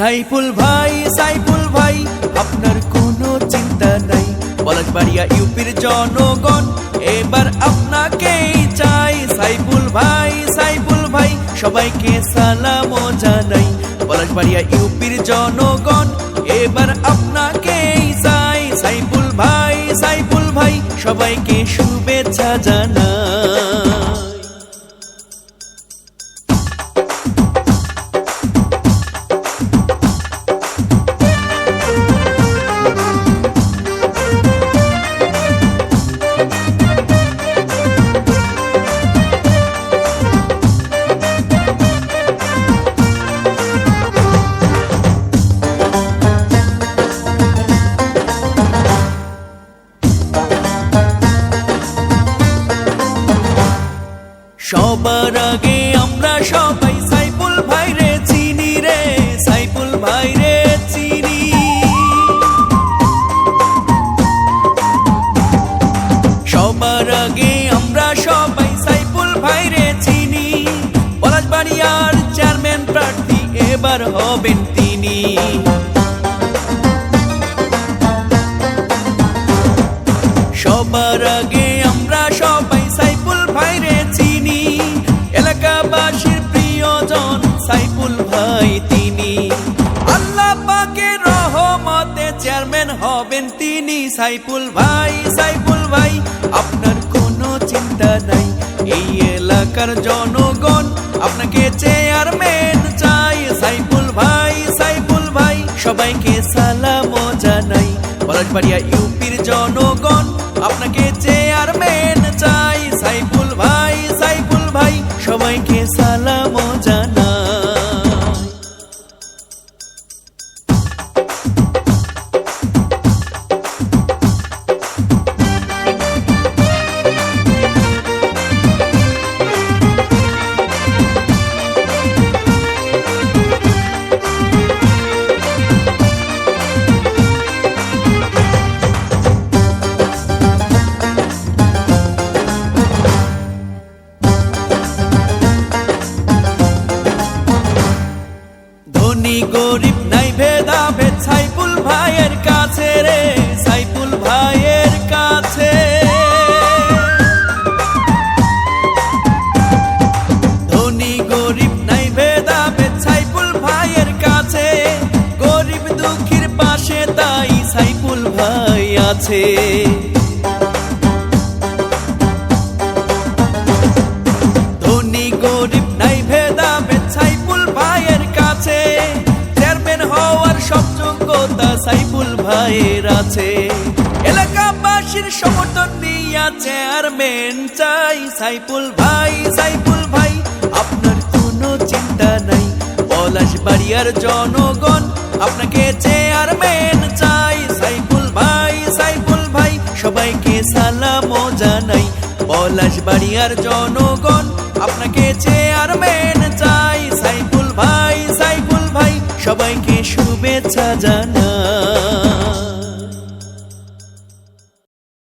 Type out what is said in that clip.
সাইফুল ভাই আপনার কোনো চিন্তা নাই। পলাশবাড়িয়া ইউপির জনগণ এবার আপনাকেই চাই। সাইফুল ভাই সবাইকে সালাম জানাই। পলাশবাড়িয়া ইউপির জনগণ এবার আপনাকেই চাই। সাইফুল ভাই সবাইকে শুভেচ্ছা জানাই। সবার আগে আমরা সবাই সাইফুল ভাইরে চিনি রে, সাইফুল ভাইরে চিনি। সবার আগে আমরা সবাই সাইফুল ভাইরে চিনি। পলাশবাড়িয়ার চেয়ারম্যান প্রার্থী এবার হবেন তিনি। সবার আগে আমরা সবাই সাইফুল ভাইরে চিনি। এলাকাবাসীর প্রিয়জন সাইফুল ভাই তিনি। আল্লাহ পাকের রহমতে চেয়ারম্যান হবেন তিনি। সাইফুল ভাই আপনার কোনো চিন্তা নাই। এই এলাকার জনগণ আপনাকে চেয়ারম্যান চাই। সাইফুল ভাই সবাইকে সালাম জানাই। পলাশবাড়িয়া ইউপির জনগণ আপনাকে চেয়ারম্যান চাই। সাইফুল ভাই সবাইকে সালাম জানাই। ধনী গরিব নাই ভেদাভেদ সাইফুল ভাইয়ের কাছে রে, সাইফুল ভাইয়ের কাছে। ধনী গরিব নাই ভেদাভেদ সাইফুল ভাইয়ের কাছে। গরিব দুঃখীর পাশে তাই সাইফুল ভাই আছে। ধনী গরিব নাই ভেদাভেদ সাইফুল ভাইয়ের কাছে। চেয়ারম্যান হওয়ার সব যোগ্যতা সাইফুল ভাইয়ের আছে। এলাকাবাসীর সমর্থন নিয়ে চেয়ারম্যান চাই। সাইফুল ভাই আপনার কোনো চিন্তা নাই। পলাশবাড়িয়ার জনগণ আপনাকে চেয়ারম্যান চাই। সাইফুল ভাই সবাইকে সালাম জানাই। পলাশবাড়িয়ার জনগণ আপনাকে চেয়ারম্যান চাই। সাইফুল ভাই সবাইকে শুভেচ্ছা জানাই।